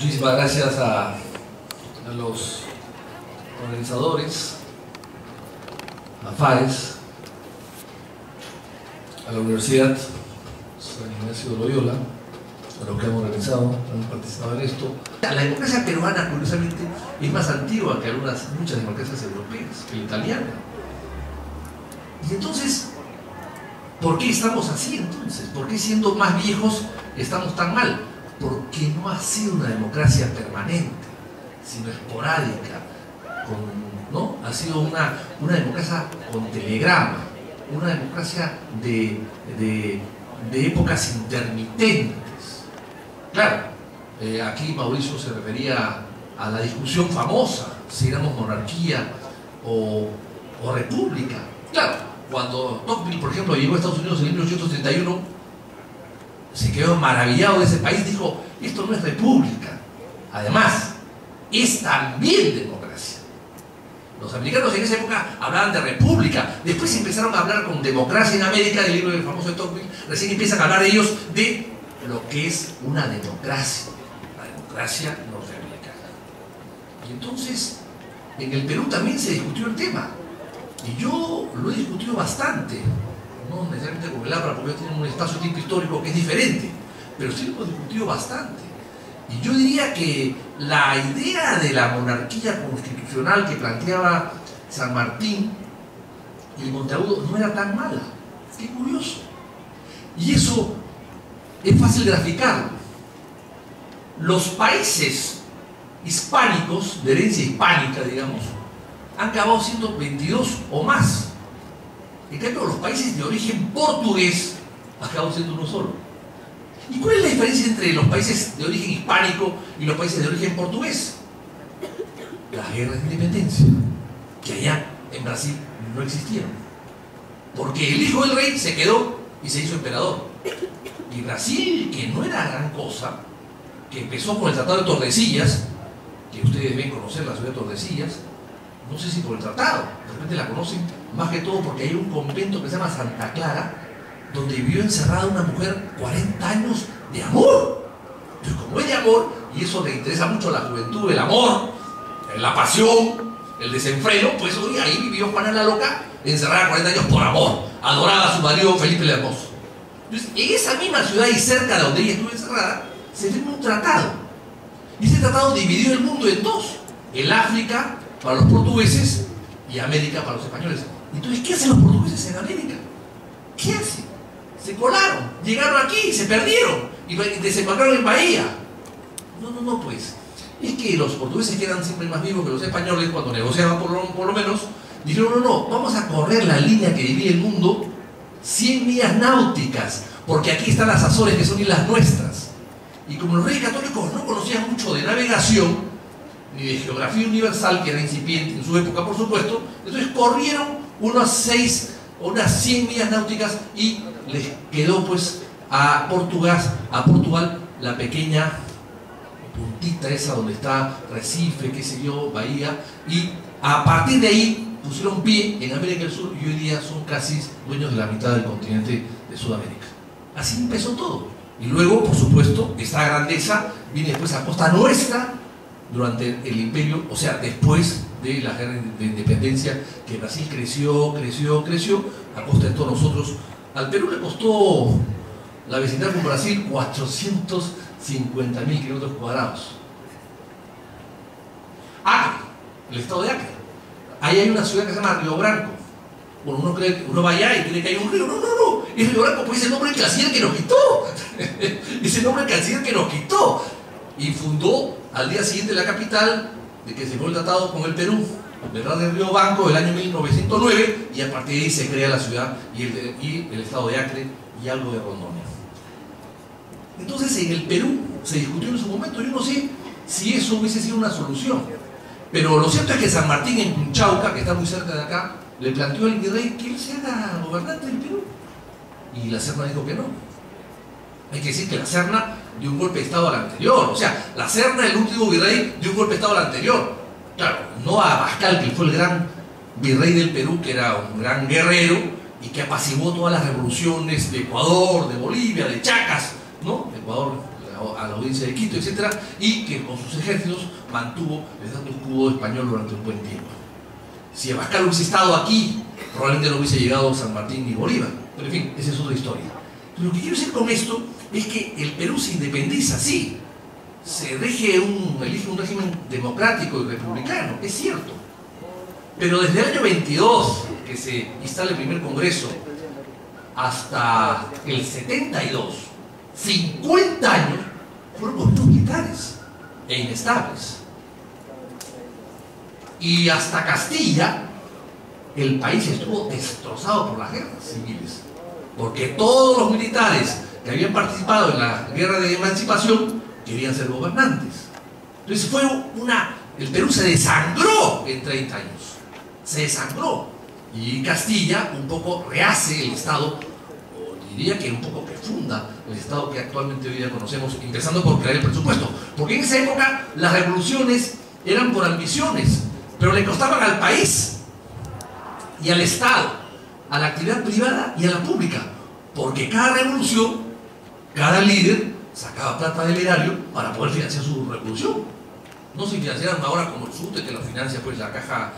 Muchísimas gracias a los organizadores, a FAES, a la Universidad San Ignacio de Loyola, a los que hemos organizado, hemos participado en esto. La democracia peruana, curiosamente, es más antigua que muchas democracias europeas, que la italiana. Y entonces, ¿por qué estamos así entonces? ¿Por qué siendo más viejos estamos tan mal? Porque no ha sido una democracia permanente, sino esporádica, ¿no? Ha sido una democracia con telegrama, una democracia de épocas intermitentes. Claro, aquí Mauricio se refería a la discusión famosa, si éramos monarquía o república. Claro, cuando Tocqueville, por ejemplo, llegó a Estados Unidos en 1831, se quedó maravillado de ese país, dijo, esto no es república, además, es también democracia. Los americanos en esa época hablaban de república, después empezaron a hablar con democracia en América, del libro del famoso de Tocqueville, recién empiezan a hablar ellos de lo que es una democracia, la democracia norteamericana. Y entonces, en el Perú también se discutió el tema, y yo lo he discutido bastante, no necesariamente con el APRA, porque tiene un espacio de tiempo histórico que es diferente, pero sí lo hemos discutido bastante. Y yo diría que la idea de la monarquía constitucional que planteaba San Martín y Monteagudo no era tan mala. Qué curioso. Y eso es fácil graficarlo. Los países hispánicos, de herencia hispánica, digamos, han acabado siendo 22 o más. En cambio, los países de origen portugués acaban siendo uno solo. ¿Y cuál es la diferencia entre los países de origen hispánico y los países de origen portugués? Las guerras de independencia, que allá en Brasil no existieron. Porque el hijo del rey se quedó y se hizo emperador. Y Brasil, que no era gran cosa, que empezó con el Tratado de Tordesillas, que ustedes deben conocer la ciudad de Tordesillas, no sé si por el tratado, de repente la conocen más que todo porque hay un convento que se llama Santa Clara, donde vivió encerrada una mujer 40 años de amor. Entonces, como es de amor, y eso le interesa mucho a la juventud, el amor, la pasión, el desenfreno, pues hoy ahí vivió Juana la Loca, encerrada 40 años por amor, adoraba a su marido Felipe el Hermoso. Entonces, en esa misma ciudad y cerca de donde ella estuvo encerrada, se firmó un tratado. Y ese tratado dividió el mundo en dos: el África para los portugueses y América para los españoles. Entonces, ¿qué hacen los portugueses en América? ¿Qué hacen? Se colaron, llegaron aquí, se perdieron y desembarcaron en Bahía. No, pues. Es que los portugueses, que eran siempre más vivos que los españoles, cuando negociaban por lo menos, dijeron, no, vamos a correr la línea que divide el mundo 100 millas náuticas, porque aquí están las Azores, que son islas nuestras. Y como los reyes católicos no conocían mucho de navegación, ni de geografía universal, que era incipiente en su época, por supuesto, entonces corrieron unas 100 millas náuticas y les quedó pues a Portugal la pequeña puntita esa donde está Recife, qué sé yo, Bahía, y a partir de ahí pusieron pie en América del Sur y hoy día son casi dueños de la mitad del continente de Sudamérica. Así empezó todo. Y luego, por supuesto, esta grandeza viene después a costa nuestra durante el imperio, o sea, después de la guerra de independencia, que Brasil creció a costa de todos nosotros. Al Perú le costó la vecindad con Brasil 450.000 kilómetros cuadrados. Acre, el estado de Acre. Ahí hay una ciudad que se llama Río Branco. Bueno, uno va allá y cree que hay un río. No. Es Río Branco, pues es el nombre del canciller que nos quitó. Es el nombre del canciller que nos quitó. Y fundó al día siguiente la capital de que se fue el tratado con el Perú, ¿verdad? De Río Branco, del año 1909, y a partir de ahí se crea la ciudad y el estado de Acre y algo de Rondônia. Entonces, en el Perú se discutió en su momento, yo no sé si eso hubiese sido una solución, pero lo cierto es que San Martín en Punchauca, que está muy cerca de acá, le planteó al virrey que él se haga gobernante del Perú, y la Serna dijo que no. Hay que decir que la Serna dio un golpe de estado al anterior, o sea, la Serna, el último virrey, dio un golpe de estado al anterior. Claro, no a Abascal, que fue el gran virrey del Perú, que era un gran guerrero y que apaciguó todas las revoluciones de Ecuador, de Bolivia, de Chacas, ¿no? Ecuador a la provincia de Quito, etc., y que con sus ejércitos mantuvo el status quo español durante un buen tiempo. Si Abascal hubiese estado aquí, probablemente no hubiese llegado San Martín ni Bolívar. Pero en fin, esa es otra historia. Pero lo que quiero decir con esto es que el Perú se independiza, sí. Se elige un régimen democrático y republicano, es cierto. Pero desde el año 22, que se instala el primer congreso, hasta el 72, 50 años, fueron gobiernos militares e inestables. Y hasta Castilla, el país estuvo destrozado por las guerras civiles, porque todos los militares que habían participado en la guerra de emancipación querían ser gobernantes. Entonces el Perú se desangró en 30 años, se desangró, y Castilla un poco rehace el Estado, o diría que un poco que funda el Estado que actualmente hoy día conocemos, empezando por crear el presupuesto, porque en esa época las revoluciones eran por ambiciones, pero le costaban al país y al Estado, a la actividad privada y a la pública, porque cada revolución, cada líder sacaba plata del erario para poder financiar su revolución. No se financiaron ahora como el SUTE, que lo financia pues la caja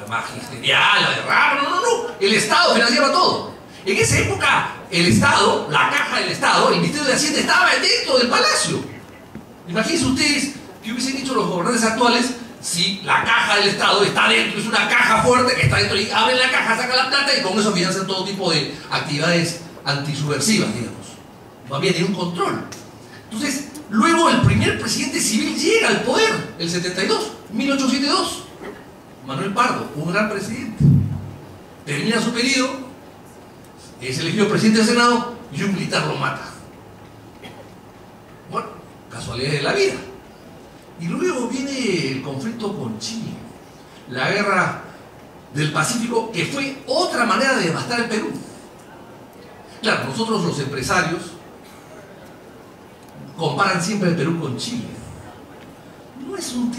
magisterial, la de Ramos, no. El Estado financiaba todo. En esa época, el Estado, la caja del Estado, el Ministerio de Hacienda estaba dentro del palacio. Imagínense ustedes que hubiesen dicho los gobernantes actuales: si la caja del Estado está dentro, es una caja fuerte que está dentro, y abren la caja, sacan la plata y con eso financian todo tipo de actividades antisubversivas, digamos. No había ningún control. Entonces, luego el primer presidente civil llega al poder, el 72, 1872. Manuel Pardo, un gran presidente. Termina su periodo, es elegido presidente del Senado y un militar lo mata. Bueno, casualidades de la vida. Y luego viene el conflicto con Chile, la guerra del Pacífico, que fue otra manera de devastar el Perú. Claro, nosotros los empresarios comparan siempre el Perú con Chile. No es un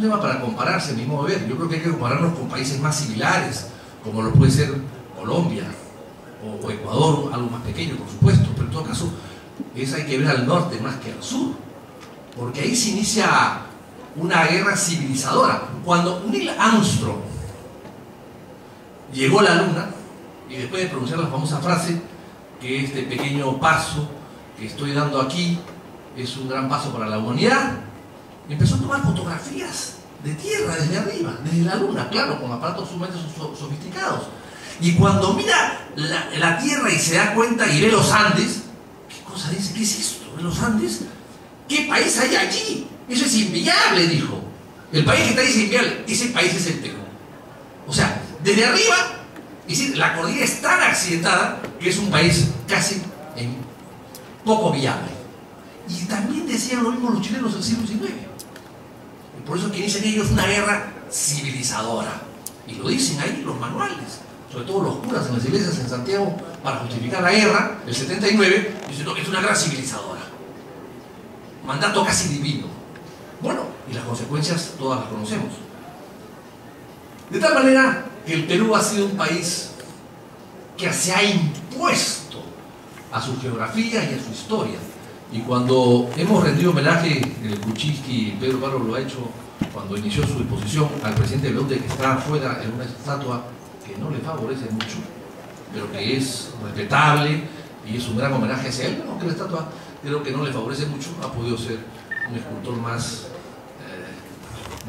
tema para compararse, a mi modo de ver. Yo creo que hay que compararnos con países más similares, como lo puede ser Colombia o Ecuador, algo más pequeño, por supuesto, pero en todo caso hay que ver al norte más que al sur, porque ahí se inicia una guerra civilizadora. Cuando Neil Armstrong llegó a la Luna, y después de pronunciar la famosa frase, que este pequeño paso que estoy dando aquí es un gran paso para la humanidad, empezó a tomar fotografías de tierra desde arriba, desde la Luna, claro, con aparatos sumamente sofisticados. Y cuando mira la Tierra y se da cuenta y ve los Andes, ¿qué cosa dice? ¿Qué es esto? ¿Ve los Andes? ¿Qué país hay allí? Eso es inviable, dijo. El país que está ahí es inviable. Ese país es el Perú. O sea, desde arriba, es decir, la cordillera es tan accidentada que es un país casi poco viable. Y también decían lo mismo los chilenos del siglo XIX. Y por eso que dicen ellos una guerra civilizadora. Y lo dicen ahí los manuales, sobre todo los curas en las iglesias en Santiago, para justificar la guerra, el 79, dicen: no, es una guerra civilizadora. Mandato casi divino. Bueno, y las consecuencias todas las conocemos. De tal manera que el Perú ha sido un país que se ha impuesto a su geografía y a su historia. Y cuando hemos rendido homenaje, Kuczynski, Pedro Pablo lo ha hecho cuando inició su exposición al presidente Belaúnde, que está afuera en una estatua que no le favorece mucho, pero que es respetable y es un gran homenaje hacia él, aunque la estatua creo que no le favorece mucho, ha podido ser un escultor más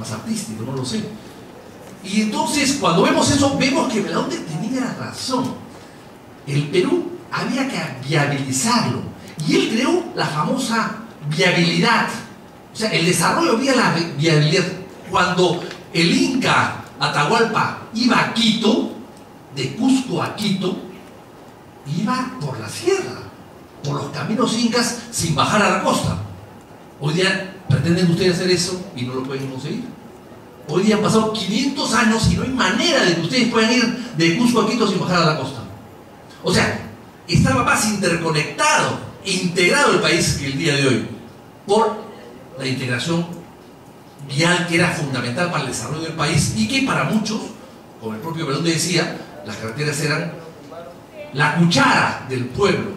artístico, no lo sé. Y entonces, cuando vemos eso, vemos que Belaúnde tenía razón. El Perú había que viabilizarlo, y él creó la famosa viabilidad. O sea, el desarrollo vía la viabilidad. Cuando el Inca Atahualpa iba a Quito, de Cusco a Quito, iba por la sierra, por los caminos incas, sin bajar a la costa. Hoy día pretenden ustedes hacer eso y no lo pueden conseguir. Hoy día han pasado 500 años y no hay manera de que ustedes puedan ir de Cusco a Quito sin bajar a la costa. O sea, estaba más interconectado, integrado el país que el día de hoy, por la integración vial que era fundamental para el desarrollo del país, y que para muchos, como el propio Belaúnde decía, las carreteras eran la cuchara del pueblo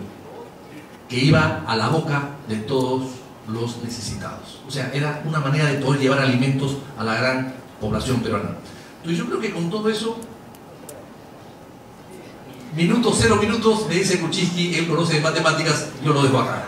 que iba a la boca de todos los necesitados. O sea, era una manera de poder llevar alimentos a la gran población peruana. Entonces yo creo que con todo eso, minutos, 0 minutos, me dice Kuczynski, él conoce de matemáticas, yo lo dejo acá.